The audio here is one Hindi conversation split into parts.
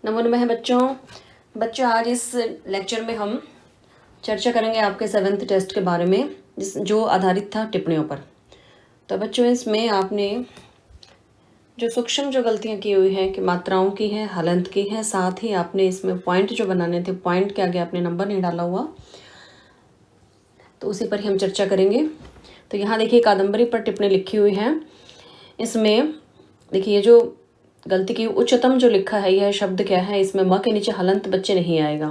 नमो नमः बच्चों आज इस लेक्चर में हम चर्चा करेंगे आपके 7th टेस्ट के बारे में जो आधारित था टिप्पणियों पर। तो बच्चों इसमें आपने जो सूक्ष्म जो गलतियां की हुई हैं कि मात्राओं की है, हलंत की है, साथ ही आपने इसमें पॉइंट जो बनाने थे, पॉइंट के आगे आपने नंबर नहीं डाला हुआ, तो उसी पर ही हम चर्चा करेंगे। तो यहाँ देखिए कादम्बरी पर टिप्पणी लिखी हुई है। इसमें देखिए ये जो गलती की उच्चतम जो लिखा है यह शब्द क्या है, इसमें म के नीचे हलंत बच्चे नहीं आएगा।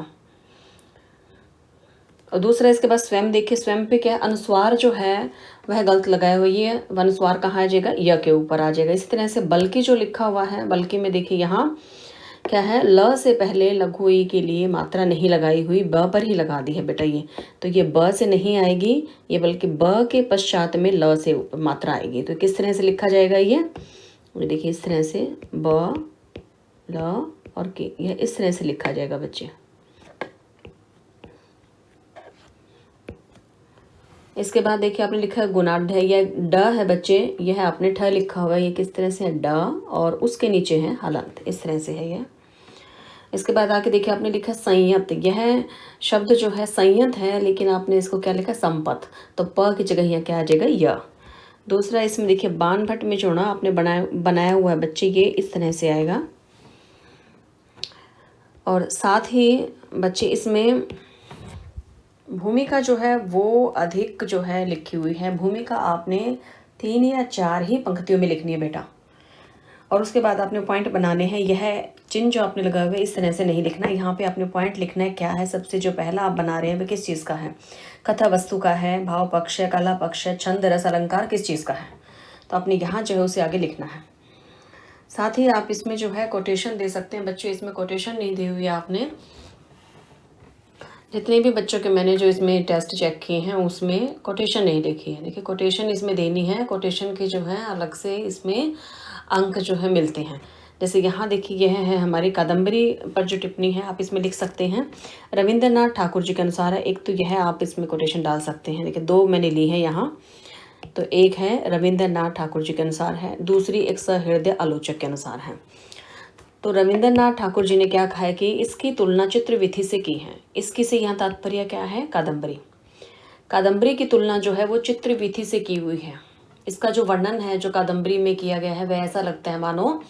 और दूसरा इसके बाद स्वयं देखिए, स्वयं पे क्या है, अनुस्वार जो है वह गलत लगाए हुए है। अनुस्वार कहाँ आ जाएगा, य के ऊपर आ जाएगा। इसी तरह से बल्कि जो लिखा हुआ है, बल्कि में देखिए यहाँ क्या है, ल से पहले लघु ई के लिए मात्रा नहीं लगाई हुई, ब पर ही लगा दी है बेटा ये। तो ये ब से नहीं आएगी ये, बल्कि ब के पश्चात में ल से मात्रा आएगी। तो किस तरह से लिखा जाएगा ये देखिए, इस तरह से ब ल और के, यह इस तरह से लिखा जाएगा बच्चे। इसके बाद देखिए आपने लिखा है गुणाढ्य, यह ड है बच्चे, यह आपने ठ लिखा हुआ है। ये किस तरह से है, ड और उसके नीचे है हलंत, इस तरह से है यह। इसके बाद आके देखिए आपने लिखा संयत, यह शब्द जो है संयत है, लेकिन आपने इसको क्या लिखा, संपत। तो प की जगह यहाँ क्या आ जाएगा, य। दूसरा इसमें देखिए बाण भट्ट में जोड़ा आपने बनाया हुआ है बच्चे, ये इस तरह से आएगा। और साथ ही बच्चे इसमें भूमिका जो है वो अधिक जो है लिखी हुई है। भूमिका आपने 3 या 4 ही पंक्तियों में लिखनी है बेटा। और उसके बाद आपने पॉइंट बनाने हैं। यह चिन्ह जो आपने लगाए हुए इस तरह से नहीं लिखना, यहाँ पे आपने पॉइंट लिखना है। क्या है, सबसे जो पहला आप बना रहे हैं वह किस चीज़ का है, कथा वस्तु का है, भाव पक्ष है, कला पक्ष है, छंद रस अलंकार किस चीज़ का है। तो आपने यहाँ जो है उसे आगे लिखना है। साथ ही आप इसमें जो है कोटेशन दे सकते हैं बच्चे। इसमें कोटेशन नहीं दी हुई है आपने। जितने भी बच्चों के मैंने जो इसमें टेस्ट चेक किए हैं उसमें कोटेशन नहीं लिखी है। देखिए कोटेशन इसमें देनी है, कोटेशन की जो है अलग से इसमें अंक जो है मिलते हैं। जैसे यहाँ देखिए यह है हमारी कादम्बरी पर जो टिप्पणी है, आप इसमें लिख सकते हैं रविंद्रनाथ ठाकुर जी के अनुसार है। एक तो यह आप इसमें कोटेशन डाल सकते हैं। देखिए 2 मैंने ली है यहाँ। तो एक है रविंद्रनाथ ठाकुर जी के अनुसार है, दूसरी एक सहृदय आलोचक के अनुसार है। तो रविंद्रनाथ ठाकुर जी ने क्या कहा है कि इसकी तुलना चित्रविधि से की है। इसकी से यहाँ तात्पर्य क्या है, कादम्बरी। कादम्बरी की तुलना जो है वो चित्रविधि से की हुई है। इसका जो वर्णन है जो कादम्बरी में किया गया है वह ऐसा लगता है मानो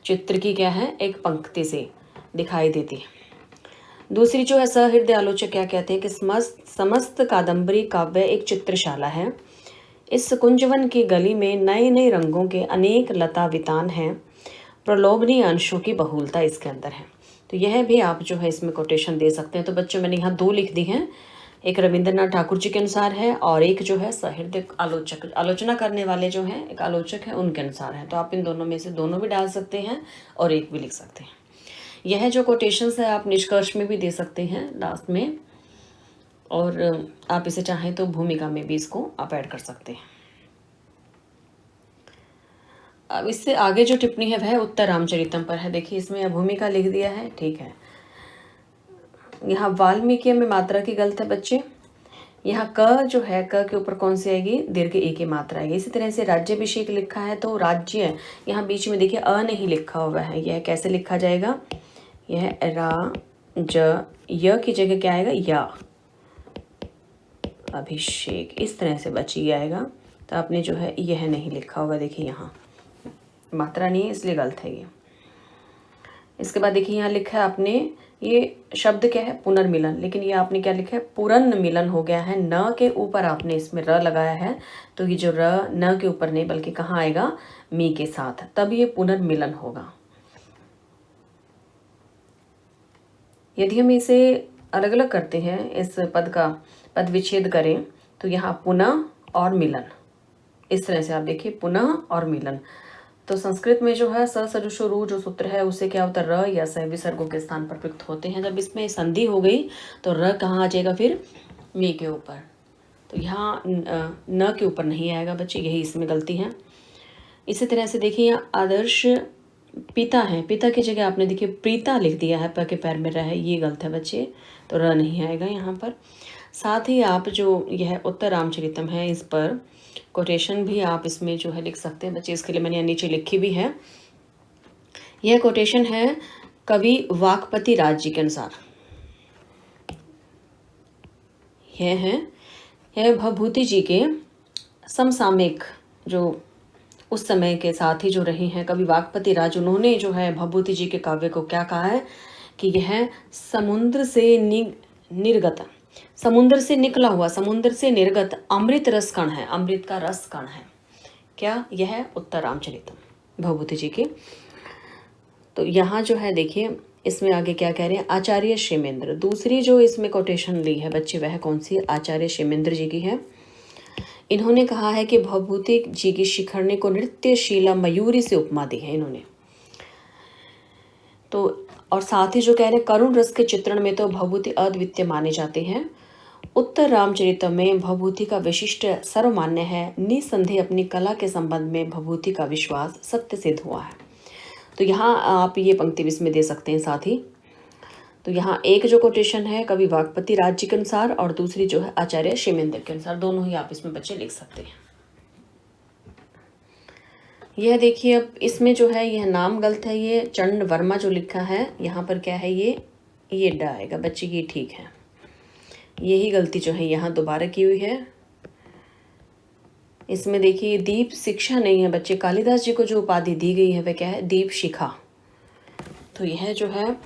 चित्र की क्या है, एक पंक्ति से दिखाई देती है। दूसरी जो है सहृदय आलोचक क्या कहते हैं कि समस्त कादम्बरी काव्य एक चित्रशाला है। इस कुंजवन की गली में नए नए रंगों के अनेक लता वितान हैं, प्रलोभनीय अंशों की बहुलता इसके अंदर है। तो यह भी आप जो है इसमें कोटेशन दे सकते हैं। तो बच्चों मैंने यहाँ 2 लिख दी हैं, एक रविंद्रनाथ ठाकुर जी के अनुसार है और एक जो है सहृदय आलोचक, आलोचना करने वाले जो हैं एक आलोचक है उनके अनुसार है। तो आप इन दोनों में से दोनों भी डाल सकते हैं और एक भी लिख सकते हैं। यह जो कोटेशंस है आप निष्कर्ष में भी दे सकते हैं लास्ट में, और आप इसे चाहें तो भूमिका में भी इसको आप ऐड कर सकते हैं। अब इससे आगे जो टिप्पणी है वह उत्तर रामचरितम पर है। देखिए इसमें भूमिका लिख दिया है, ठीक है। यहाँ वाल्मीकि में मात्रा की गलत है बच्चे। यहाँ क जो है, क के ऊपर कौन सी आएगी, दीर्घ ई की मात्रा आएगी। इसी तरह से राज्याभिषेक लिखा है तो राज्य, यहाँ बीच में देखिए अ नहीं लिखा हुआ है। यह कैसे लिखा जाएगा, यह रा ज, य की जगह क्या आएगा, या अभिषेक, इस तरह से बची आएगा। तो आपने जो है यह नहीं लिखा होगा, देखिए यहाँ मात्रा नहीं है इसलिए गलत है ये। इसके बाद देखिए यहाँ लिखा है आपने, ये शब्द क्या है, पुनर्मिलन, लेकिन ये आपने क्या लिखा है, पूर्ण मिलन हो गया है। न के ऊपर आपने इसमें र लगाया है। तो ये जो र न के ऊपर नहीं बल्कि कहाँ आएगा, मी के साथ, तब ये पुनर्मिलन होगा। यदि हम इसे अलग अलग करते हैं, इस पद का पद विच्छेद करें, तो यहाँ पुनः और मिलन, इस तरह से आप देखिए पुनः और मिलन। तो संस्कृत में जो है स सजुषो रु जो सूत्र है उससे क्या होता है, र या स विसर्गों के स्थान पर प्रयुक्त होते हैं। जब इसमें संधि हो गई तो र कहाँ आ जाएगा, फिर मी के ऊपर। तो यहाँ न के ऊपर नहीं आएगा बच्चे, यही इसमें गलती है। इसी तरह से देखिए यहाँ आदर्श पिता है, पिता की जगह आपने देखिए प्रीता लिख दिया है, प के पैर में रहे, ये गलत है बच्चे। तो र नहीं आएगा यहाँ पर। साथ ही आप जो यह उत्तर रामचरितम है इस पर कोटेशन भी आप इसमें जो है लिख सकते हैं बच्चे। इसके लिए मैंने नीचे लिखी भी है। यह कोटेशन है कवि वाकपति राज जी के अनुसार यह भवभूति जी के समसामयिक जो उस समय के साथी जो रहे हैं कवि वाकपति राज, उन्होंने जो है भवभूति जी के काव्य को क्या कहा है कि यह समुद्र से निर्गत, समुद्र से निकला हुआ, समुद्र से निर्गत अमृत रस कण है, अमृत का रस कण है। क्या यह उत्तर रामचरितम भवभूति जी के। तो यहाँ जो है देखिए इसमें आगे क्या कह रहे हैं, आचार्य शेमेंद्र। दूसरी जो इसमें कोटेशन ली है बच्चे वह कौन सी, आचार्य शेमेंद्र जी की है। इन्होंने कहा है कि भवभूति जी की शिखरणी को नृत्यशीला मयूरी से उपमा दी है इन्होंने। तो और साथ ही जो कह रहे हैं करुण रस के चित्रण में तो भवभूति अद्वितीय माने जाते हैं। उत्तर रामचरितम में भवभूति का विशिष्ट सर्वमान्य है, निसंदेह अपनी कला के संबंध में भवभूति का विश्वास सत्य सिद्ध हुआ है। तो यहाँ आप ये पंक्ति भी इसमें दे सकते हैं साथ ही। तो यहाँ एक जो कोटेशन है कवि वाकपति राज जी के अनुसार और दूसरी जो है आचार्य शेमेंद्र के अनुसार, दोनों ही आप इसमें बच्चे लिख सकते हैं। यह देखिए अब इसमें जो है यह नाम गलत है, ये चंड वर्मा जो लिखा है यहाँ पर क्या है, ये ड आएगा बच्चे, ये ठीक है। यही गलती जो है यहाँ दोबारा की हुई है। इसमें देखिए दीप शिक्षा नहीं है बच्चे, कालिदास जी को जो उपाधि दी गई है वह क्या है, दीप शिखा। तो यह जो है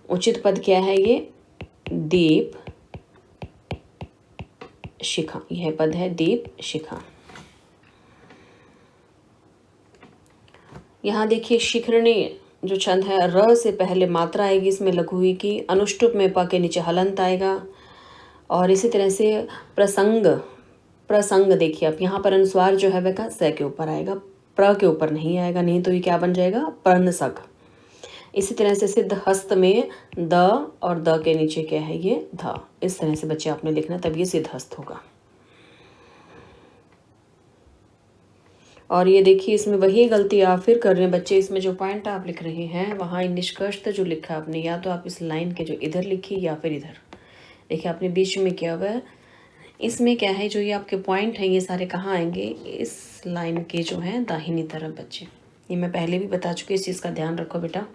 उचित पद क्या है, ये दीप शिखा, यह पद है दीप शिखा। यहाँ देखिए शिखरणी जो छंद है, र से पहले मात्रा आएगी इसमें लघु ई की, अनुष्टुप में प के नीचे हलंत आएगा। और इसी तरह से प्रसंग देखिए आप यहाँ पर अनुस्वार जो है वह का स के ऊपर आएगा, प्र के ऊपर नहीं आएगा, नहीं तो ये क्या बन जाएगा, पर्णसग। इसी तरह से सिद्ध हस्त में द और द के नीचे क्या है, ये ध। इस तरह से बच्चे आपने लिखना तब ये सिद्ध हस्त होगा। और ये देखिए इसमें वही गलती आप फिर कर रहे हैं बच्चे, इसमें जो पॉइंट आप लिख रहे हैं वहाँ निष्कर्ष जो लिखा आपने, या तो आप इस लाइन के जो इधर लिखी या फिर इधर देखिए आपने बीच में किया हुआ है। इसमें क्या है, जो ये आपके पॉइंट हैं ये सारे कहाँ आएंगे, इस लाइन के जो है दाहिनी तरफ बच्चे। ये मैं पहले भी बता चुकी, इस चीज़ का ध्यान रखो बेटा।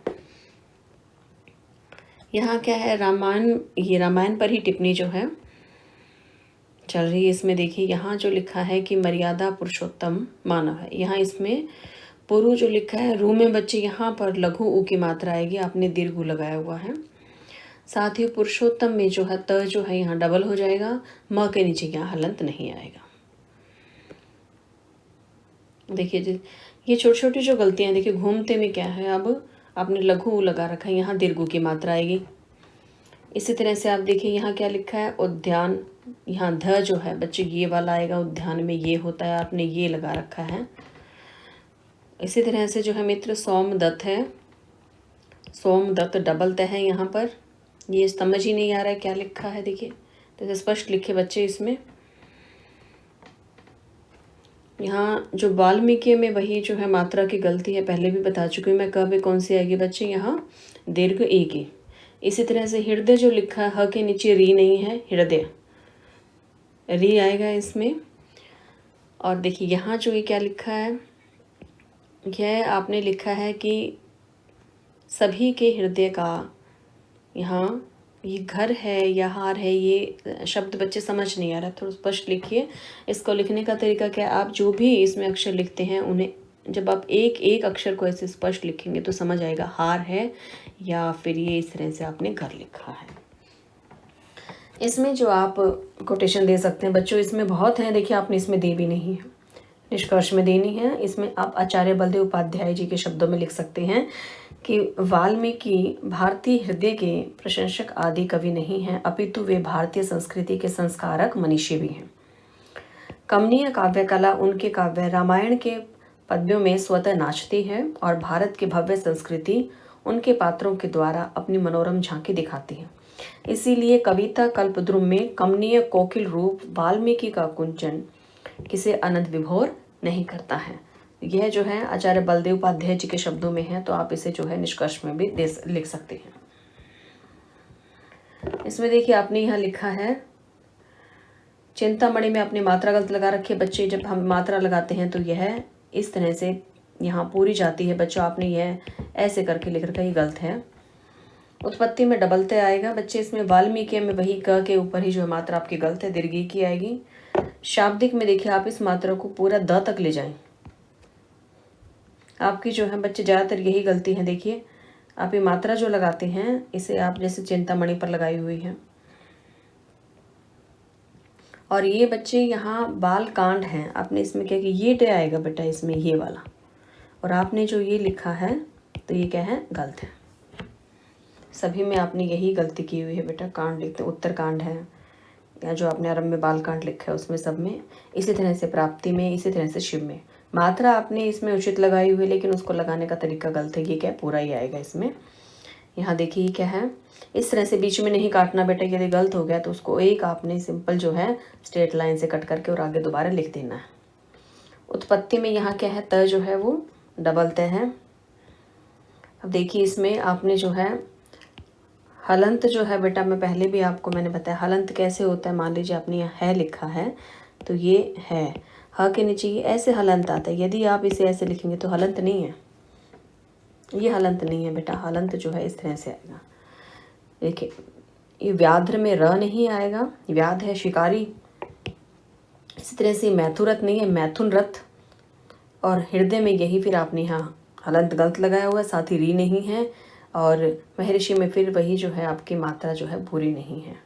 यहाँ क्या है, रामायण, ये रामायण पर ही टिप्पणी जो है चल रही है। इसमें देखिए यहाँ जो लिखा है कि मर्यादा पुरुषोत्तम मानव है, यहाँ इसमें पुरु जो लिखा है रू में बच्चे यहाँ पर लघु ऊ की मात्रा आएगी, आपने दीर्घ ऊ लगाया हुआ है। साथ ही पुरुषोत्तम में जो है त जो है यहाँ डबल हो जाएगा, म के नीचे यहाँ हलंत नहीं आएगा। देखिए ये छोटी छोटी जो गलतियाँ, देखिए घूमते में क्या है, अब आपने लघु ऊ लगा रखा है, यहाँ दीर्घ ऊ की मात्रा आएगी। इसी तरह से आप देखिए यहाँ क्या लिखा है, उद्यान, यहाँ ध जो है बच्चे ये वाला आएगा, उद्यान में ये होता है, आपने ये लगा रखा है। इसी तरह से जो है मित्र सोमदत्त है, सोमदत्त डबल त है यहाँ पर, ये समझ ही नहीं आ रहा है क्या लिखा है। देखिए तो स्पष्ट लिखे बच्चे इसमें। यहाँ जो वाल्मीकि में वही जो है मात्रा की गलती है, पहले भी बता चुकी हूँ मैं कब कौन सी आएगी बच्चे, यहाँ दीर्घ ए की। इसी तरह से हृदय जो लिखा है ह के नीचे री नहीं है, हृदय री आएगा इसमें। और देखिए यहाँ जो ये क्या लिखा है, यह आपने लिखा है कि सभी के हृदय का, यहाँ ये घर है या हार है, ये शब्द बच्चे समझ नहीं आ रहा, थोड़ा स्पष्ट लिखिए। इसको लिखने का तरीका क्या है, आप जो भी इसमें अक्षर लिखते हैं उन्हें जब आप एक एक अक्षर को ऐसे स्पष्ट लिखेंगे तो समझ आएगा हार है या फिर ये इस तरह से आपने घर लिखा है। इसमें जो आप कोटेशन दे सकते हैं बच्चों, इसमें बहुत हैं, देखिए आपने इसमें दे भी नहीं है, निष्कर्ष में देनी है। इसमें आप आचार्य बलदेव उपाध्याय जी के शब्दों में लिख सकते हैं कि वाल्मीकि भारतीय हृदय के प्रशंसक आदि कवि नहीं हैं, अपितु वे भारतीय संस्कृति के संस्कारक मनीषी भी हैं। कमनीय काव्य कला उनके काव्य रामायण के पद्यों में स्वतः नाचती है और भारत की भव्य संस्कृति उनके पात्रों के द्वारा अपनी मनोरम झांकी दिखाती है। इसीलिए कविता कल्पद्रुम में कमनीय कोकिल रूप वाल्मीकि का कुंचन किसे अनंत विभोर नहीं करता है। यह जो है आचार्य बलदेव उपाध्याय जी के शब्दों में है, तो आप इसे जो है निष्कर्ष में भी लिख सकते हैं। इसमें देखिए आपने यहाँ लिखा है चिंतामणि में आपने मात्रा गलत लगा रखी है बच्चे। जब हम मात्रा लगाते हैं तो यह इस तरह से यहाँ पूरी जाती है बच्चों, आपने यह ऐसे करके लिख रखा है, ये गलत है। उत्पत्ति में डबल त आएगा बच्चे। इसमें वाल्मीकि में वही क के ऊपर ही जो है मात्रा आपकी गलत है, दीर्घी की आएगी। शाब्दिक में देखिए आप इस मात्रा को पूरा द तक ले जाएं। आपकी जो है बच्चे ज़्यादातर यही गलती है। देखिए आप ये मात्रा जो लगाते हैं इसे आप जैसे चिंतामणि पर लगाई हुई है, और ये बच्चे यहाँ बाल कांड हैं, आपने इसमें क्या कि ये टे आएगा बेटा इसमें ये वाला, और आपने जो ये लिखा है तो ये क्या है, गलत है। सभी में आपने यही गलती की हुई है बेटा। कांड लिखते उत्तर कांड है, या जो आपने आरंभ में बाल कांड लिखा है उसमें सब में, इसी तरह से प्राप्ति में, इसी तरह से शिव में। मात्रा आपने इसमें उचित लगाई हुई है, लेकिन उसको लगाने का तरीका गलत है। ये क्या पूरा ही आएगा इसमें। यहाँ देखिए क्या है, इस तरह से बीच में नहीं काटना बेटा। यदि गलत हो गया तो उसको एक आपने सिंपल जो है स्ट्रेट लाइन से कट करके और आगे दोबारा लिख देना है। उत्पत्ति में यहाँ क्या है, त जो है वो डबल त है। अब देखिए इसमें आपने जो है हलंत जो है बेटा, मैं पहले भी आपको मैंने बताया हलंत कैसे होता है। मान लीजिए आपने यहाँ है लिखा है तो ये है, ह के नीचे ये ऐसे हलंत आता है। यदि आप इसे ऐसे लिखेंगे तो हलंत नहीं है, ये हलंत नहीं है बेटा। हलंत जो है इस तरह से आएगा। देखिए ये व्याध्र में र नहीं आएगा, व्याध है शिकारी। इसी तरह से मैथुरथ नहीं है, मैथुन रथ। और हृदय में यही फिर आपने यहाँ हलंत गलत लगाया हुआ है, साथ ही री नहीं है। और महर्षि में फिर वही जो है आपकी मात्रा जो है पूरी नहीं है।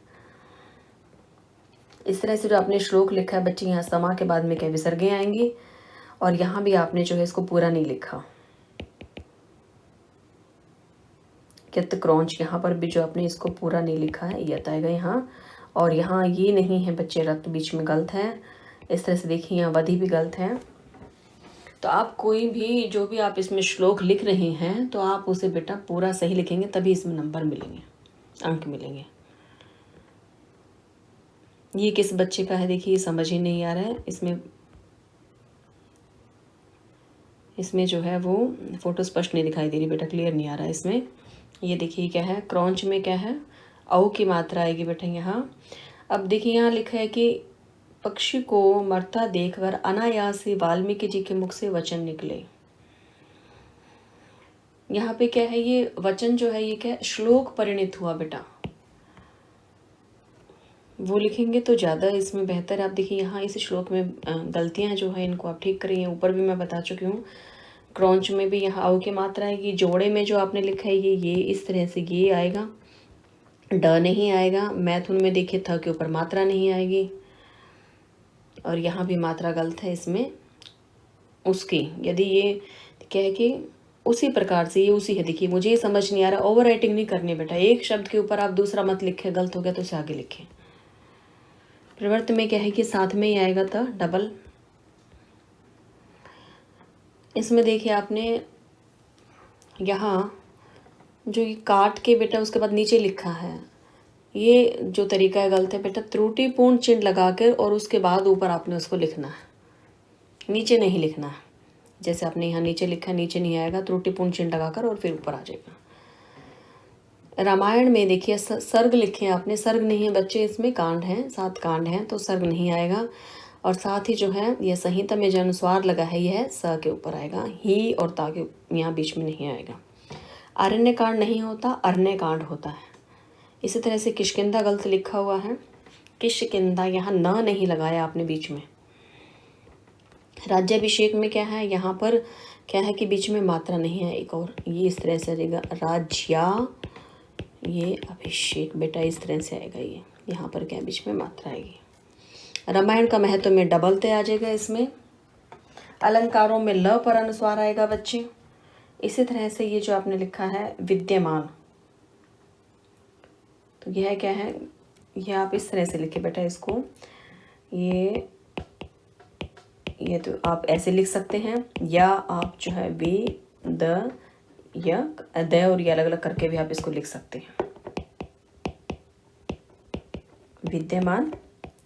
इस तरह से जो आपने श्लोक लिखा है बच्चे, यहाँ समा के बाद में क्या विसर्गे आएंगी, और यहाँ भी आपने जो है इसको पूरा नहीं लिखा। कित क्रौंच, यहाँ पर भी जो आपने इसको पूरा नहीं लिखा है, ये आएगा यहाँ। और यहाँ ये नहीं है बच्चे, रक्त बीच में गलत है। इस तरह से देखिए यहाँ वधि भी गलत है। तो आप कोई भी जो भी आप इसमें श्लोक लिख रहे हैं तो आप उसे बेटा पूरा सही लिखेंगे, तभी इसमें नंबर मिलेंगे, अंक मिलेंगे। ये किस बच्चे का है देखिए, समझ ही नहीं आ रहा है। इसमें जो है वो फोटो स्पष्ट नहीं दिखाई दे रही बेटा, क्लियर नहीं आ रहा है इसमें। ये देखिए क्या है, क्रौंच में क्या है, औ की मात्रा आएगी बेटा यहाँ। अब देखिए यहाँ लिखा है कि पक्षी को मरता देखकर अनायास ही वाल्मीकि जी के मुख से वचन निकले। यहाँ पे क्या है, ये वचन जो है ये क्या श्लोक परिणित हुआ बेटा। वो लिखेंगे तो ज़्यादा इसमें बेहतर है। आप देखिए यहाँ इस श्लोक में गलतियाँ जो है इनको आप ठीक करिए। ऊपर भी मैं बता चुकी हूँ, क्रौंच में भी यहाँ औ की मात्रा आएगी। जोड़े में जो आपने लिखा है ये इस तरह से ये आएगा, ड नहीं आएगा। मैथुन में देखिए थ के ऊपर मात्रा नहीं आएगी, और यहाँ भी मात्रा गलत है इसमें उसकी। यदि ये क्या है कि उसी प्रकार से ये उसी है। देखिए मुझे ये समझ नहीं आ रहा, ओवर राइटिंग नहीं करनी बेटा। एक शब्द के ऊपर आप दूसरा मत लिखे, गलत हो गया तो उसे आगे लिखें। प्रवर्त में क्या है कि साथ में ही आएगा था डबल। इसमें देखिए आपने यहाँ जो ये काट के बेटा उसके बाद नीचे लिखा है, ये जो तरीका है गलत है बेटा। त्रुटिपूर्ण चिन्ह लगाकर और उसके बाद ऊपर आपने उसको लिखना है, नीचे नहीं लिखना है। जैसे आपने यहाँ नीचे लिखा है, नीचे नहीं आएगा, त्रुटिपूर्ण चिन्ह लगाकर और फिर ऊपर आ जाएगा। रामायण में देखिए सर्ग लिखे हैं आपने, सर्ग नहीं है बच्चे, इसमें कांड हैं, 7 कांड हैं तो सर्ग नहीं आएगा। और साथ ही जो है यह संहिता में जो अनुस्वार लगा है यह स के ऊपर आएगा, ही और ता के यहाँ बीच में नहीं आएगा। अरण्य कांड नहीं होता, अरण्य कांड होता है। इसी तरह से किष्किंधा गलत लिखा हुआ है, किष्किंधा, यहाँ न नहीं लगाया आपने बीच में। राज्याभिषेक में क्या है, यहाँ पर क्या है कि बीच में मात्रा नहीं है एक, और ये इस तरह से आएगा राज्या, ये अभिषेक बेटा इस तरह से आएगा। ये यहाँ पर क्या बीच में मात्रा आएगी। रामायण का महत्व में डबल ते आ जाएगा इसमें। अलंकारों में ल पर अनुस्वार आएगा बच्चे। इसी तरह से ये जो आपने लिखा है विद्यमान, तो यह क्या है, यह आप इस तरह से लिखे बेटा इसको। ये तो आप ऐसे लिख सकते हैं, या आप जो है वे द या द और ये अलग अलग करके भी आप इसको लिख सकते हैं। विद्यमान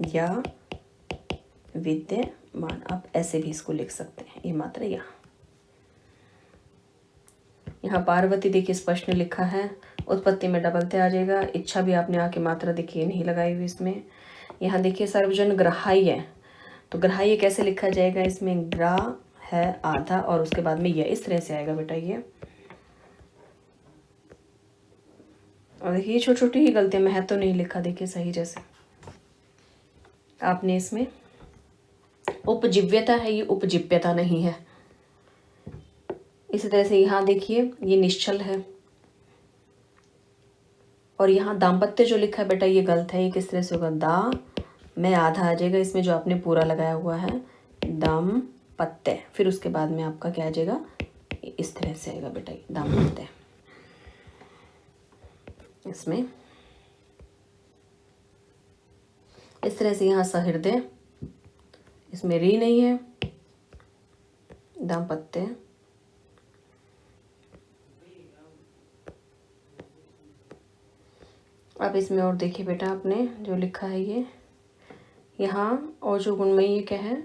या विद्यमान, आप ऐसे भी इसको लिख सकते हैं। ये मात्रा यहाँ पार्वती देखिए स्पष्ट लिखा है, उत्पत्ति में डबल ते आ जाएगा। इच्छा भी आपने आके मात्रा देखिए नहीं लगाई हुई इसमें। यहाँ देखिए सर्वजन ग्राह्य, तो ग्राह्य कैसे लिखा जाएगा, इसमें ग्रा है आधा और उसके बाद में यह इस तरह से आएगा बेटा। ये और देखिए ये छोटी छोटी ही गलतियाँ, मैं तो नहीं लिखा देखिए सही जैसे। आपने इसमें उपजीव्यता है, ये उपजीव्यता नहीं है। इसी तरह से यहाँ देखिए ये निश्चल है, और यहाँ दाम्पत्य जो लिखा है बेटा ये गलत है। ये किस तरह से होगा, दा में आधा आ जाएगा, इसमें जो आपने पूरा लगाया हुआ है दाम्पत्य, फिर उसके बाद में आपका क्या आ जाएगा, इस तरह से आएगा बेटा दाम्पत्य। इसमें इस तरह से यहाँ सहृदय, इसमें री नहीं है, दाम्पत्य। अब इसमें और देखिए बेटा आपने जो लिखा है ये यहाँ, और जो गुणमयी ये क्या है,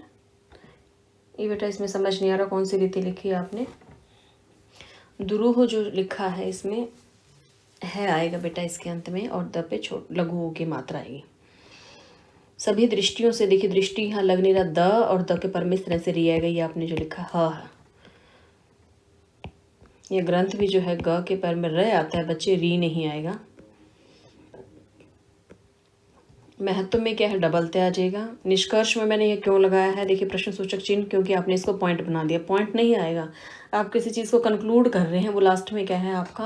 ये बेटा इसमें समझ नहीं आ रहा कौन सी रीति लिखी है आपने। दुरूह जो लिखा है इसमें है आएगा बेटा इसके अंत में, और द पे लघु की मात्रा आएगी। सभी दृष्टियों से देखिए, दृष्टि यहाँ लग नहीं रहा, द और द के पर में इस तरह से री आएगा। ये आपने जो लिखा है, ये ग्रंथ भी जो है ग के पर में र आता है बच्चे, री नहीं आएगा। महत्व में क्या है, डबलते आ जाएगा। निष्कर्ष में मैंने ये क्यों लगाया है, देखिए प्रश्न सूचक चिन्ह, क्योंकि आपने इसको पॉइंट बना दिया। पॉइंट नहीं आएगा, आप किसी चीज़ को कंक्लूड कर रहे हैं, वो लास्ट में क्या है आपका,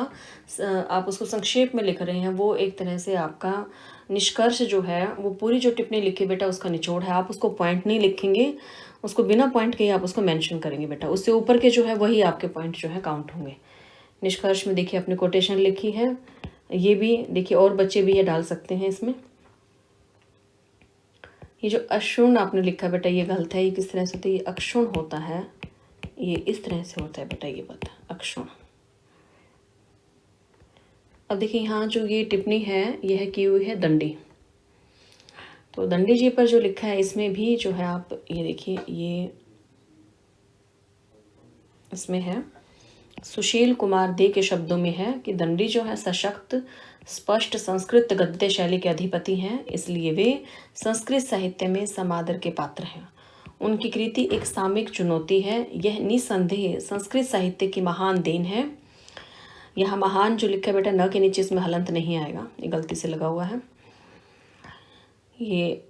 आप उसको संक्षेप में लिख रहे हैं, वो एक तरह से आपका निष्कर्ष जो है, वो पूरी जो टिप्पणी लिखी बेटा उसका निचोड़ है। आप उसको पॉइंट नहीं लिखेंगे, उसको बिना पॉइंट के आप उसको मेंशन करेंगे बेटा, उससे ऊपर के जो है वही आपके पॉइंट जो है काउंट होंगे। निष्कर्ष में देखिए आपने कोटेशन लिखी है, ये भी देखिए, और बच्चे भी ये डाल सकते हैं इसमें। ये जो अक्षुण आपने लिखा बेटा ये गलत है। ये किस तरह से होता है, ये अक्षुण होता है, ये इस तरह से होता है बेटा, ये बता अक्षुण। अब देखिए यहाँ जो ये टिप्पणी है ये है की हुई है दंडी, तो दंडी जी पर जो लिखा है इसमें भी जो है आप ये देखिए, ये इसमें है सुशील कुमार दे के शब्दों में है कि दंडी जो है सशक्त स्पष्ट संस्कृत गद्य शैली के अधिपति हैं, इसलिए वे संस्कृत साहित्य में समादर के पात्र हैं। उनकी कृति एक सामयिक चुनौती है, यह निसंदेह संस्कृत साहित्य की महान देन है। यहाँ महान जो लिखा है बेटा न के नीचे इसमें हलंत नहीं आएगा, ये गलती से लगा हुआ है, ये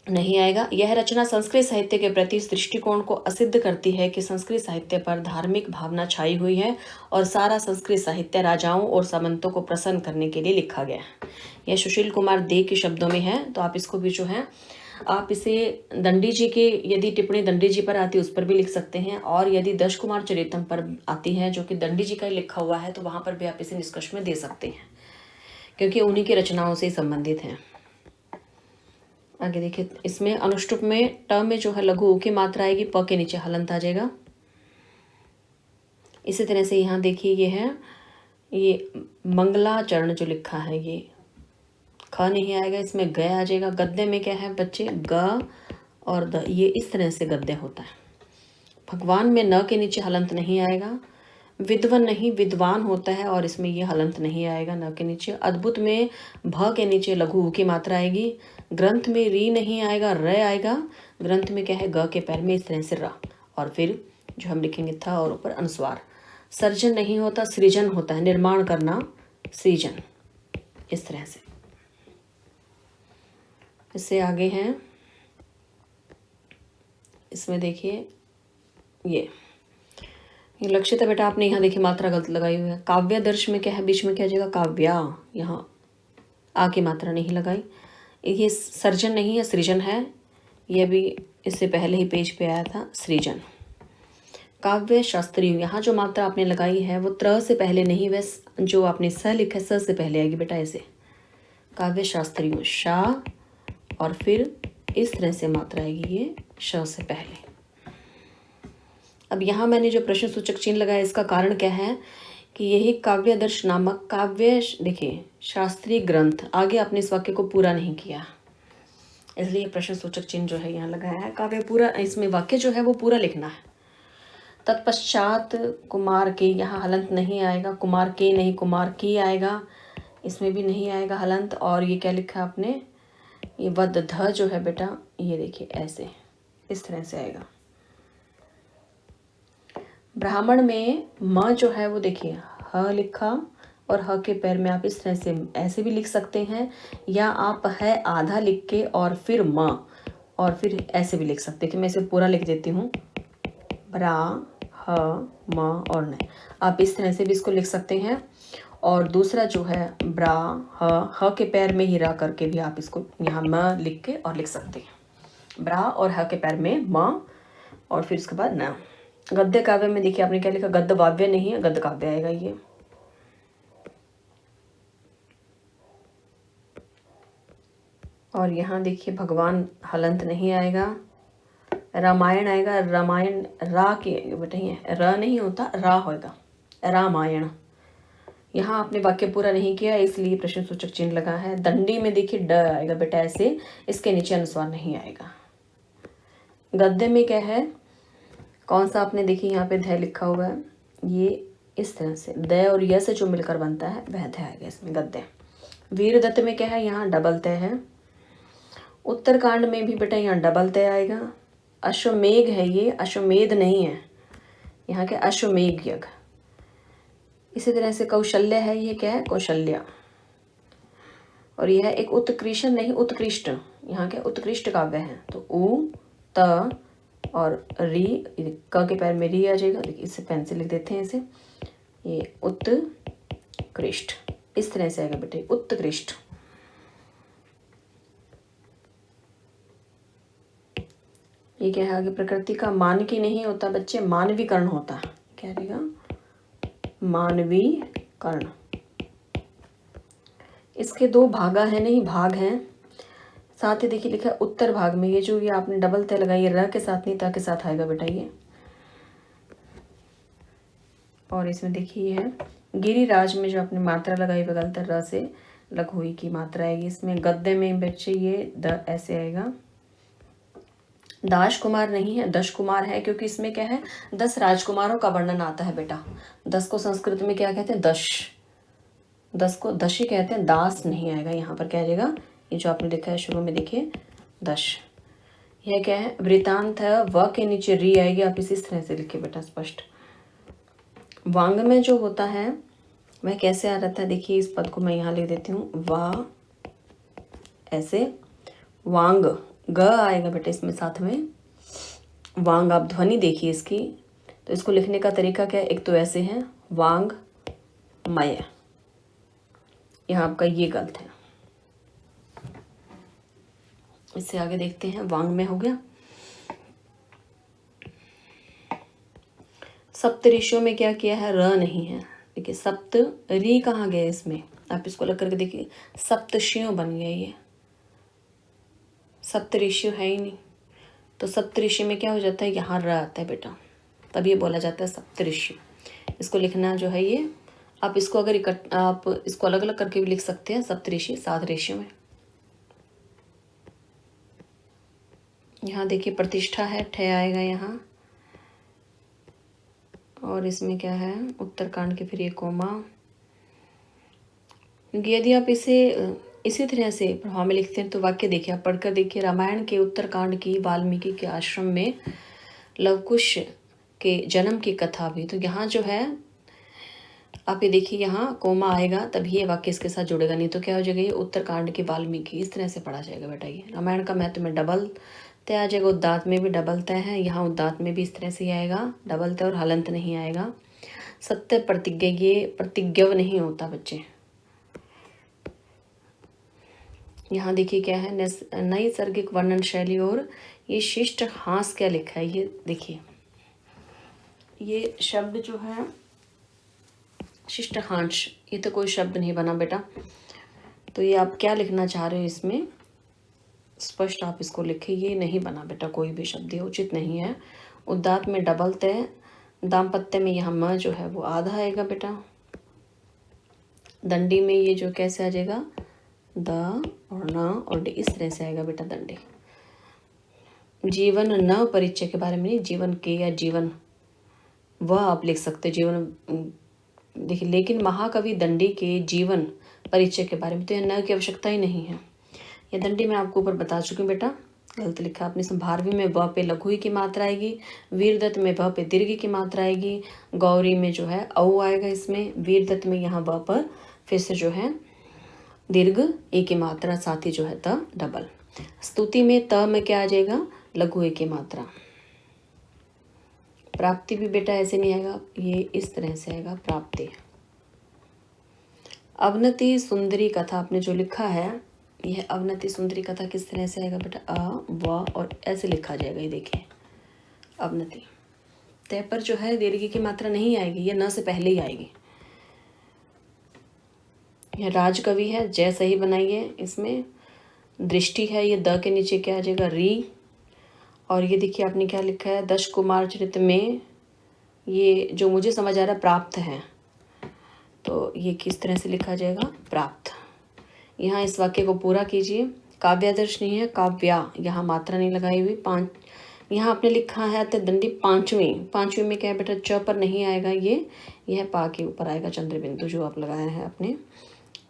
नहीं आएगा। यह रचना संस्कृत साहित्य के प्रति इस दृष्टिकोण को असिद्ध करती है कि संस्कृत साहित्य पर धार्मिक भावना छाई हुई है और सारा संस्कृत साहित्य राजाओं और सामंतों को प्रसन्न करने के लिए लिखा गया है। यह सुशील कुमार दे के शब्दों में है, तो आप इसको भी जो है आप इसे दंडी जी के, यदि टिप्पणी दंडी जी पर आती है उस पर भी लिख सकते हैं, और यदि दश कुमार चरितम पर आती है जो कि दंडी जी का लिखा हुआ है तो वहाँ पर भी आप इसे निष्कर्ष में दे सकते हैं, क्योंकि उन्हीं की रचनाओं से संबंधित हैं। आगे देखिए इसमें अनुष्टुप में ट में जो है लघु ऊ की मात्रा आएगी, प के नीचे हलंत आ जाएगा। इसी तरह से यहाँ देखिए ये है, ये मंगलाचरण जो लिखा है ये ख नहीं आएगा, इसमें ग आ जाएगा। गद्य में क्या है बच्चे, ग और द, ये इस तरह से गद्य होता है। भगवान में न के नीचे हलंत नहीं आएगा। विद्वन नहीं विद्वान होता है, और इसमें ये हलंत नहीं आएगा न के नीचे। अद्भुत में भ के नीचे लघु ऊ की मात्रा आएगी। ग्रंथ में री नहीं आएगा, र आएगा। ग्रंथ में क्या है, ग के पैर में इस तरह से र, और फिर जो हम लिखेंगे था और ऊपर अनुस्वार। सर्जन नहीं होता, सृजन होता है, निर्माण करना, सृजन, इस तरह से। इससे आगे हैं, इसमें देखिए ये लक्षित है बेटा, आपने यहाँ देखिए मात्रा गलत लगाई हुई है। काव्य दर्श में क्या है, बीच में क्या जाएगा, काव्या, यहाँ आ की मात्रा नहीं लगाई। ये सर्जन नहीं है, सृजन है, यह भी इससे पहले ही पेज पे आया था, सृजन। काव्य शास्त्रीय, यहाँ जो मात्रा आपने लगाई है वो त्र से पहले नहीं, वह जो आपने स लिखा है स से पहले आएगी बेटा, ऐसे काव्य शास्त्रीय, शा और फिर इस तरह से मात्रा आएगी ये श से पहले। अब यहाँ मैंने जो प्रश्न सूचक चिन्ह लगाया, इसका कारण क्या है कि यही काव्यादर्श नामक काव्य, देखिए शास्त्रीय ग्रंथ, आगे आपने इस वाक्य को पूरा नहीं किया, इसलिए प्रश्न सूचक चिन्ह जो है यहाँ लगाया है। काव्य पूरा, इसमें वाक्य जो है वो पूरा लिखना है। तत्पश्चात कुमार के, यहाँ हलंत नहीं आएगा, कुमार के नहीं कुमार की आएगा, इसमें भी नहीं आएगा हलंत। और ये क्या लिखा आपने, ये वद ध जो है बेटा, ये देखिए ऐसे इस तरह से आएगा। ब्राह्मण में म जो है वो देखिए ह लिखा और ह के पैर में आप इस तरह से ऐसे भी लिख सकते हैं, या आप है आधा लिख के और फिर म और फिर ऐसे भी लिख सकते हैं कि मैं इसे पूरा लिख देती हूँ, ब्रा ह म और न। आप इस तरह से भी इसको लिख सकते हैं। और दूसरा जो है ब्रा ह के पैर में ही रा करके भी आप इसको यहाँ म लिख के और लिख सकते हैं, ब्रा और ह के पैर में म और फिर उसके बाद न। गद्य काव्य में देखिए आपने क्या लिखा, गद्य वाव्य नहीं है, गद्य काव्य आएगा ये। और यहाँ देखिए भगवान हलंत नहीं आएगा, रामायण आएगा। रामायण रा के बेटा ये र नहीं होता, रा होगा, रामायण। यहाँ आपने वाक्य पूरा नहीं किया इसलिए प्रश्न सूचक चिन्ह लगा है। दंडी में देखिए ड आएगा बेटा ऐसे, इसके नीचे अनुस्वार नहीं आएगा। गद्य में क्या है, कौन सा आपने देखिए यहाँ पे ध लिखा हुआ है, ये इस तरह से द और य से जो मिलकर बनता है वह ध आएगा इसमें गद्य। वीरदत्त में क्या है, यहाँ डबल तय है। उत्तरकांड में भी बेटा यहाँ डबल तय आएगा। अश्वमेघ है ये, अश्वमेध नहीं है, यहाँ के अश्वमेघ यज्ञ। इसी तरह से कौशल्य है, ये क्या है, कौशल्या। और यह एक उत्कृष्ट नहीं, उत्कृष्ट, यहाँ के उत्कृष्ट काव्य है। तो उ त और री, क के पैर में री आ जाएगा। देखिए इससे पेन से लिख देते हैं इसे, ये उत्कृष्ट, इस तरह से आएगा बेटे उत्कृष्ट। ये क्या है आगे, प्रकृति का मानकी नहीं होता बच्चे, मानवीकरण होता है। क्या रहेगा, मानवीकरण। इसके दो भागा है, नहीं भाग हैं। साथ ही देखिए लिखा है उत्तर भाग में, ये जो ये आपने डबल तय लगाई है र के साथ नहीं, त के साथ आएगा बेटा ये। और इसमें देखिए है गिरिराज में जो आपने मात्रा लगाई बगल तर र से लघु हुई की मात्रा आएगी। इसमें गद्य में बच्चे ये द ऐसे आएगा। दाश कुमार नहीं है, दश कुमार है, क्योंकि इसमें क्या है 10 राजकुमारों का वर्णन आता है बेटा। 10 को संस्कृत में क्या कहते हैं, दश, 10 को दश ही कहते हैं, दास नहीं आएगा। यहाँ पर क्या आ जाएगा, ये जो आपने लिखा है शुरू में देखिए दश। यह क्या है, वृतांत है, व के नीचे री आएगी, आप इस तरह से लिखिए बेटा स्पष्ट। वांग में जो होता है वह कैसे आ रहा था, देखिए इस पद को मैं यहाँ लिख देती हूँ, वा ऐसे, वांग ग आएगा बेटा इसमें साथ में, वांग। आप ध्वनि देखिए इसकी, तो इसको लिखने का तरीका क्या है, एक तो ऐसे है वांग मय, यहाँ आपका ये गलत है। इससे आगे देखते हैं, वांग में हो गया। सप्त ऋषियों में क्या किया है, र नहीं है। देखिए सप्त री कहाँ गया इसमें, आप इसको लग करके देखिए सप्तषियों बन गया ये, सप्तऋषि है ही नहीं। तो सप्तऋषि में क्या हो जाता है, यहाँ र आता है बेटा, तब ये बोला जाता है सप्तऋषि। इसको लिखना जो है ये, आप इसको अगर आप इसको अलग अलग करके भी लिख सकते हैं, सप्तऋषि 7 ऋषियों में। यहाँ देखिए प्रतिष्ठा है, ठ आएगा यहाँ। और इसमें क्या है, उत्तरकांड के फिर ये कोमा। क्योंकि यदि आप इसे इसी तरह से प्रभाव में लिखते हैं तो वाक्य देखिए, आप पढ़कर देखिए, रामायण के उत्तरकांड की वाल्मीकि के आश्रम में लवकुश के जन्म की कथा भी, तो यहाँ जो है आप ये देखिए यहाँ कोमा आएगा तभी ये वाक्य इसके साथ जुड़ेगा, नहीं तो क्या हो जाएगा, ये उत्तरकांड की वाल्मीकि, इस तरह से पढ़ा जाएगा बेटा। ये रामायण का महत्व में डबल तय आ जाएगा, उदात्त में भी डबल तय है, यहाँ उदात्त में भी इस तरह से ही आएगा डबल तय, और हलंत नहीं आएगा। सत्य प्रतिज्ञा, ये प्रतिज्ञव नहीं होता बच्चे। यहाँ देखिए क्या है, नैसर्गिक वर्णन शैली, और ये शिष्ट हास क्या लिखा है, ये देखिए ये शब्द जो है शिष्ट हांश, ये तो कोई शब्द नहीं बना बेटा। तो ये आप क्या लिखना चाह रहे हो इसमें, स्पष्ट आप इसको लिखिए, ये नहीं बना बेटा कोई भी शब्द, ये उचित नहीं है। उदात्त में डबल तय, दाम्पत्य में यहाँ म जो है वो आधा आएगा बेटा। दंडी में ये जो कैसे आ जाएगा, द और न और डी, इस तरह से आएगा बेटा दंडी। जीवन न परिचय के बारे में नहीं, जीवन के या जीवन वह आप लिख सकते जीवन, देखिए, लेकिन महाकवि दंडी के जीवन परिचय के बारे में तो यह न की आवश्यकता ही नहीं है। यह दंडी मैं आपको ऊपर बता चुकी हूँ बेटा, गलत लिखा आपने। इसमें भारवी में ब पे लघु ई की मात्रा आएगी, वीरदत्त में भ पे दीर्घ की मात्रा आएगी, गौरी में जो है औ आएगा इसमें, वीरदत्त में यहाँ ब पर फिर से जो है दीर्घ ए की मात्रा, साथ ही जो है त डबल। स्तुति में त में क्या आ जाएगा, लघु ए की मात्रा। प्राप्ति भी बेटा ऐसे नहीं आएगा, ये इस तरह से आएगा प्राप्ति। अवनति सुंदरी कथा आपने जो लिखा है, यह अवनति सुंदरी कथा किस तरह से आएगा बेटा, अ व और ऐसे लिखा जाएगा। ये देखिए अवनति, तय पर जो है दीर्घ की मात्रा नहीं आएगी, ये न से पहले ही आएगी। यह राजकवि है, जय सही बनाइए। इसमें दृष्टि है, ये द के नीचे क्या आ जाएगा, री। और ये देखिए आपने क्या लिखा है, दश कुमार चरित्र में, ये जो मुझे समझ आ रहा है प्राप्त है, तो ये किस तरह से लिखा जाएगा, प्राप्त। यहाँ इस वाक्य को पूरा कीजिए। काव्यादर्श नहीं है, काव्या, यहाँ मात्रा नहीं लगाई हुई। 5 यहाँ आपने लिखा है अत्यदंडी पांचवी में क्या है बेटा, च पर नहीं आएगा, ये यह पा के ऊपर आएगा चंद्र बिंदु जो आप लगाया है आपने,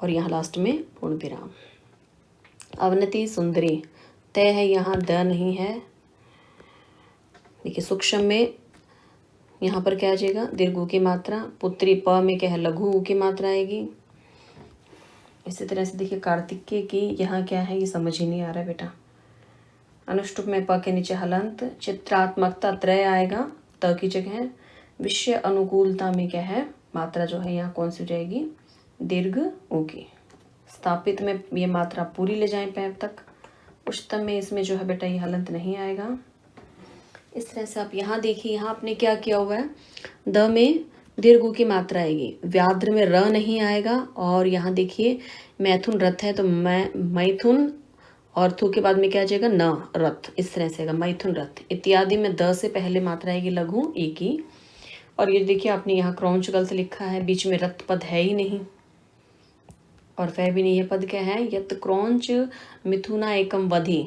और यहाँ लास्ट में पूर्ण विराम। अवनति सुंदरी, तय है, यहाँ द नहीं है। देखिए सूक्ष्म में यहाँ पर क्या आ जाएगा, दीर्घ की मात्रा। पुत्री प में क्या है, लघु ऊ की मात्रा आएगी। इसी तरह से देखिए कार्तिकेय की यहाँ क्या है, ये समझ ही नहीं आ रहा है बेटा। अनुष्टुप में प के नीचे हलंत। चित्रात्मकता त्रय आएगा त की जगह। विषय अनुकूलता में क्या है, मात्रा जो है यहाँ कौन सी हो जाएगी, दीर्घ ऊ की। स्थापित में ये मात्रा पूरी ले जाएं पैर तक। उच्चतम में इसमें जो है बेटा ये हलंत नहीं आएगा। इस तरह से आप यहाँ देखिए, यहाँ आपने क्या किया हुआ है, द में दीर्घ ऊ की मात्रा आएगी, व्याघ्र में र नहीं आएगा। और यहाँ देखिए मैथुन रथ है, तो मैथुन और थू के बाद में क्या आ जाएगा, न रथ, इस तरह से आएगा मैथुन रथ। इत्यादि में द से पहले मात्रा आएगी लघु ई की। और ये देखिए आपने यहाँ क्रौंच गलत लिखा है, बीच में रथ पद है ही नहीं और फै भी नहीं है। पद क्या है, यत क्रौंच मिथुना एकम वधि,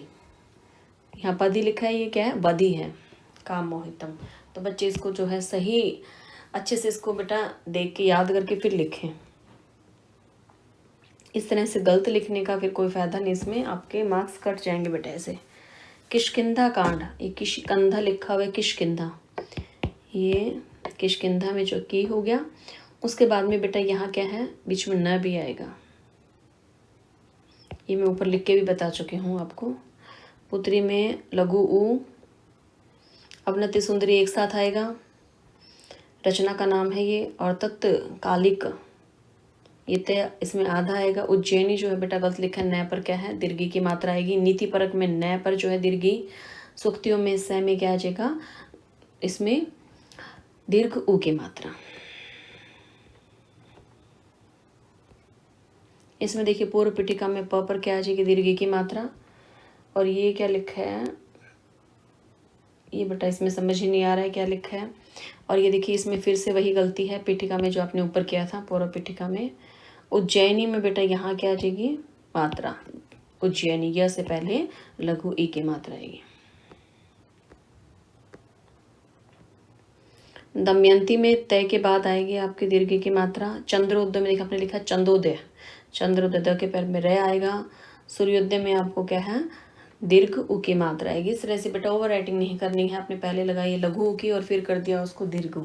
यहाँ पद ही लिखा है, ये क्या है, वधि है, काम मोहितम। तो बच्चे इसको जो है सही अच्छे से इसको बेटा देख के याद करके फिर लिखें। इस तरह से गलत लिखने का फिर कोई फायदा नहीं, इसमें आपके मार्क्स कट जाएंगे बेटा ऐसे। किष्किंधा कांड, ये किष्किंधा लिखा हुआ है, किष्किंधा, ये किष्किंधा में जो की हो गया। उसके बाद में बेटा यहाँ क्या है, बीच में न भी आएगा, ये मैं ऊपर लिख के भी बता चुकी हूँ आपको। पुत्री में लघु ऊ, अवनति सुंदरी एक साथ आएगा, रचना का नाम है ये। और तत्कालिक, ये तय इसमें आधा आएगा। उज्जैनी जो है बेटा गलत लिखा है, न पर क्या है, दीर्घी की मात्रा आएगी। नीति परक में न पर जो है दीर्घी। सुक्तियों में स में क्या आ जाएगा, इसमें दीर्घ ऊ की मात्रा। इसमें देखिए पूर्व पीठिका में प पर क्या आ जाएगी, दीर्घ की मात्रा। और ये क्या लिखा है, ये बेटा इसमें समझ ही नहीं आ रहा है क्या लिखा है। और ये देखिए इसमें फिर से वही गलती है पीठिका में जो आपने ऊपर किया था पूर्व पीठिका में। उज्जैनी में बेटा यहाँ क्या आ जाएगी, मात्रा उज्जैनी, यह से पहले लघु ई की मात्रा आएगी। दमयंती में तय के बाद आएगी आपकी दीर्घ की मात्रा। चंद्रोदय में देखा आपने लिखा चंदोदय, चंद्रोदय द के पैर में रह आएगा। सूर्योदय में आपको क्या है, दीर्घ ऊ की मात्रा आएगी। इस तरह से बेटा ओवर राइटिंग नहीं करनी है, आपने पहले लगाई लघु ऊ की और फिर कर दिया उसको दीर्घ ऊ,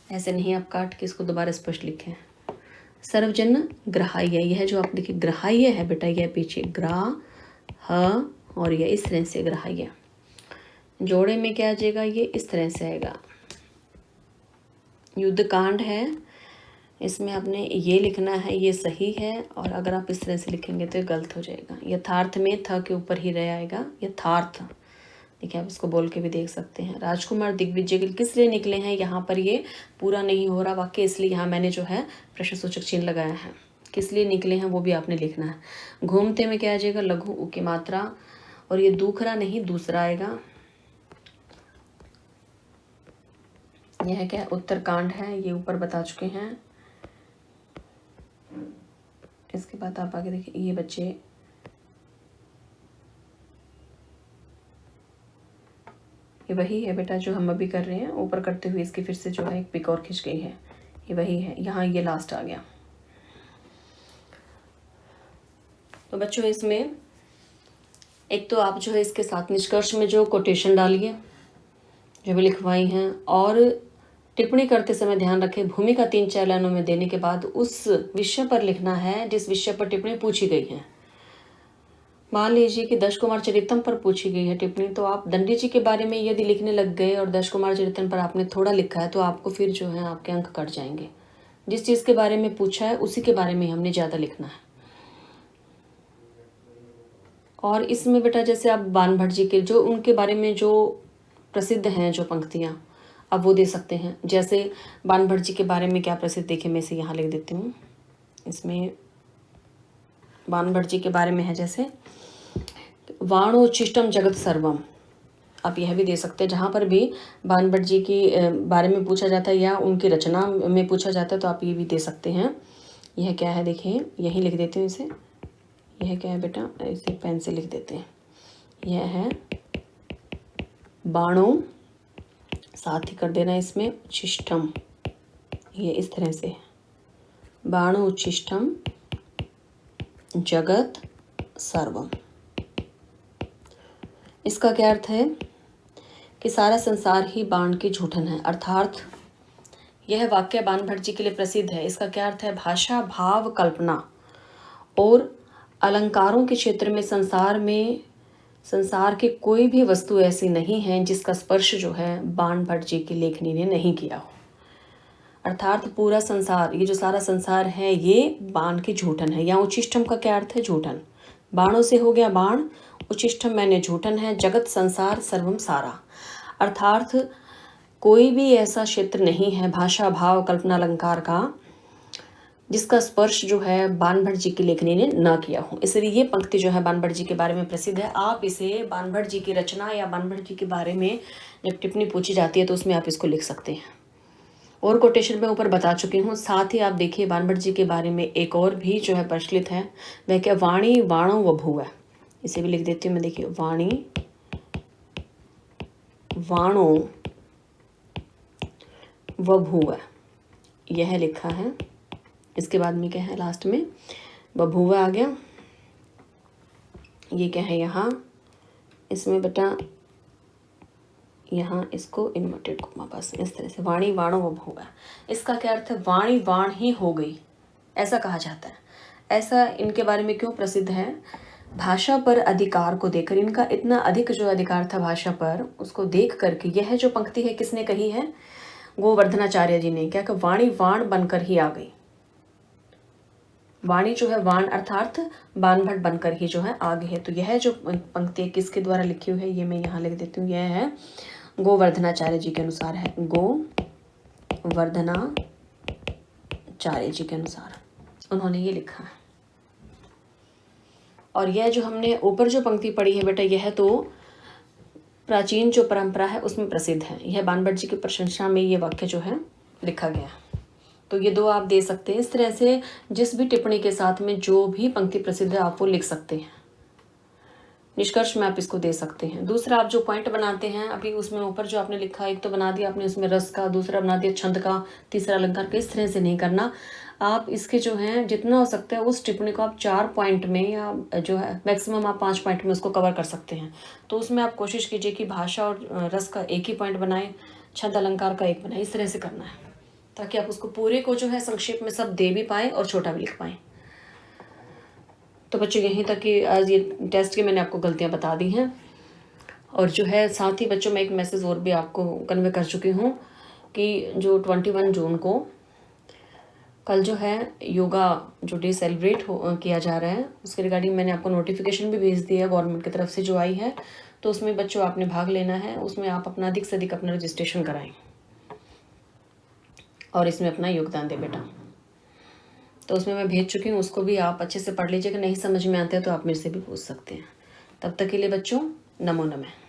ऐसे नहीं आप काट के इसको दोबारा स्पष्ट लिखें। सर्वजन ग्राह्य, यह जो आप देखिए ग्राह्य है बेटा, यह पीछे ग्राह ह और यह इस तरह से ग्राह्य। जोड़े में क्या आ जाएगा, ये इस तरह से आएगा। युद्ध कांड है, इसमें आपने ये लिखना है, ये सही है। और अगर आप इस तरह से लिखेंगे तो ये गलत हो जाएगा। यथार्थ में थ के ऊपर ही रह आएगा, यथार्थ। देखिए आप इसको बोल के भी देख सकते हैं। राजकुमार दिग्विजय किस लिए निकले हैं, यहाँ पर ये पूरा नहीं हो रहा वाक्य, इसलिए यहाँ मैंने जो है प्रश्न सूचक चिन्ह लगाया है। किस लिए निकले हैं वो भी आपने लिखना है। घूमते में क्या आ जाएगा, लघु ऊ की मात्रा। और ये दूखरा नहीं दूसरा आएगा। यह क्या उत्तरकांड है, ये ऊपर बता चुके हैं। इसके बाद आप आगे देखिए, ये बच्चे ये वही है बेटा जो हम अभी कर रहे हैं, ऊपर करते हुए इसकी फिर से जो है एक पिक और खिंच गई है, ये वही है। यहाँ ये लास्ट आ गया। तो बच्चों इसमें एक तो आप जो है इसके साथ निष्कर्ष में जो कोटेशन डालिए जो भी लिखवाई हैं, और टिप्पणी करते समय ध्यान रखें भूमिका 3-4 लाइनों में देने के बाद उस विषय पर लिखना है जिस विषय पर टिप्पणी पूछी गई है। मान लीजिए कि दश कुमार चरितम पर पूछी गई है टिप्पणी, तो आप दंडी जी के बारे में यदि लिखने लग गए और दश कुमार चरितम पर आपने थोड़ा लिखा है तो आपको फिर जो है आपके अंक कट जाएंगे। जिस चीज़ के बारे में पूछा है उसी के बारे में हमने ज़्यादा लिखना है। और इसमें बेटा जैसे आप बाण भट्ट जी के जो उनके बारे में जो प्रसिद्ध हैं जो पंक्तियाँ, अब वो दे सकते हैं। जैसे बाण भट्ट जी के बारे में क्या प्रसिद्ध, देखिए मैं इसे यहाँ लिख देती हूँ। इसमें बाण भट्ट जी के बारे में है जैसे वाणोच्छिष्टम जगत सर्वम, आप यह भी दे सकते हैं। जहाँ पर भी बाण भट्ट जी के बारे में पूछा जाता है या उनकी रचना में पूछा जाता है तो आप ये भी दे सकते हैं। यह क्या है देखिए, यही लिख देती हूँ इसे। यह क्या है बेटा, इसे पेन से लिख देते हैं। यह है बाणों, साथ ही कर देना इसमें उच्छिष्टम, ये इस तरह से बाणों उच्छिष्टम जगत सर्वम। इसका क्या अर्थ है कि सारा संसार ही बाण की झूठन है, अर्थात यह वाक्य बाण भट्ट जी के लिए प्रसिद्ध है। इसका क्या अर्थ है, भाषा भाव कल्पना और अलंकारों के क्षेत्र में संसार की कोई भी वस्तु ऐसी नहीं है जिसका स्पर्श जो है बाण भट्ट जी की लेखनी ने नहीं किया हो। अर्थात पूरा संसार, ये जो सारा संसार है ये बाण की झूठन है। या उच्छिष्टम का क्या अर्थ है, झूठन। बाणों से हो गया बाण, उच्छिष्टम मैंने झूठन है, जगत संसार सर्वम सारा, अर्थात कोई भी ऐसा क्षेत्र नहीं है भाषा भाव कल्पना अलंकार का जिसका स्पर्श जो है बाण भट्ट जी की लेखनी ने न किया हो। इसलिए ये पंक्ति जो है बाण भट्ट जी के बारे में प्रसिद्ध है। आप इसे बाण भट्ट जी की रचना या बाण भट्ट जी के बारे में जब टिप्पणी पूछी जाती है तो उसमें आप इसको लिख सकते हैं। और कोटेशन में ऊपर बता चुकी हूँ। साथ ही आप देखिए बाण भट्ट जी के बारे में एक और भी जो है प्रचलित है, वह क्या, वाणी वाणों व भूव, इसे भी लिख देती हूँ मैं। देखिए वाणी वाणों व भूव, यह लिखा है। इसके बाद में क्या है, लास्ट में बभूव आ गया। ये क्या है यहाँ, इसमें बेटा यहाँ इसको इन्वर्टेड कोमा, बस इस तरह से वाणी वाणों बभूव। इसका क्या अर्थ है, वाणी वाण ही हो गई, ऐसा कहा जाता है। ऐसा इनके बारे में क्यों प्रसिद्ध है, भाषा पर अधिकार को देखकर, इनका इतना अधिक जो अधिकार था भाषा पर, उसको देख करके यह जो पंक्ति है किसने कही है, गोवर्धनाचार्य जी ने। क्या कि वाणी वाण बनकर ही आ गई। वाणी जो है वाण अर्थात बाण भट्ट बनकर ही जो है आगे है। तो यह जो पंक्ति किसके द्वारा लिखी हुई है ये मैं यहाँ लिख देती हूँ। यह है गोवर्धनाचार्य जी के अनुसार है, गोवर्धनाचार्य जी के अनुसार उन्होंने ये लिखा है। और यह जो हमने ऊपर जो पंक्ति पढ़ी है बेटा, यह तो प्राचीन जो परंपरा है उसमें प्रसिद्ध है। यह बाण भट्ट जी की प्रशंसा में ये वाक्य जो है लिखा गया है। तो ये दो आप दे सकते हैं। इस तरह से जिस भी टिप्पणी के साथ में जो भी पंक्ति प्रसिद्ध है आप वो लिख सकते हैं। निष्कर्ष में आप इसको दे सकते हैं। दूसरा, आप जो पॉइंट बनाते हैं अभी उसमें ऊपर जो आपने लिखा, एक तो बना दिया आपने उसमें रस का, दूसरा बना दिया छंद का, तीसरा अलंकार का। इस तरह से नहीं करना। आप इसके जो है जितना हो सकता है उस टिप्पणी को आप 4 पॉइंट में या जो है मैक्सिमम आप 5 पॉइंट में उसको कवर कर सकते हैं। तो उसमें आप कोशिश कीजिए कि भाषा और रस का एक ही पॉइंट बनाएं, छंद अलंकार का एक बनाएं। इस तरह से करना है ताकि आप उसको पूरे को जो है संक्षेप में सब दे भी पाएँ और छोटा भी लिख पाएँ। तो बच्चों यहीं तक कि आज ये टेस्ट की मैंने आपको गलतियाँ बता दी हैं। और जो है साथ ही बच्चों मैं एक मैसेज और भी आपको कन्वे कर चुकी हूँ कि जो 21 जून को कल जो है योगा जो डे सेलिब्रेट किया जा रहा है उसके रिगार्डिंग मैंने आपको नोटिफिकेशन भी भेज दिया है गवर्नमेंट की तरफ से जो आई है। तो उसमें बच्चों आपने भाग लेना है, उसमें आप अपना अधिक से अधिक अपना रजिस्ट्रेशन कराएं और इसमें अपना योगदान दें बेटा। तो उसमें मैं भेज चुकी हूँ, उसको भी आप अच्छे से पढ़ लीजिएगा। नहीं समझ में आता है तो आप मेरे से भी पूछ सकते हैं। तब तक के लिए बच्चों नमो नमः।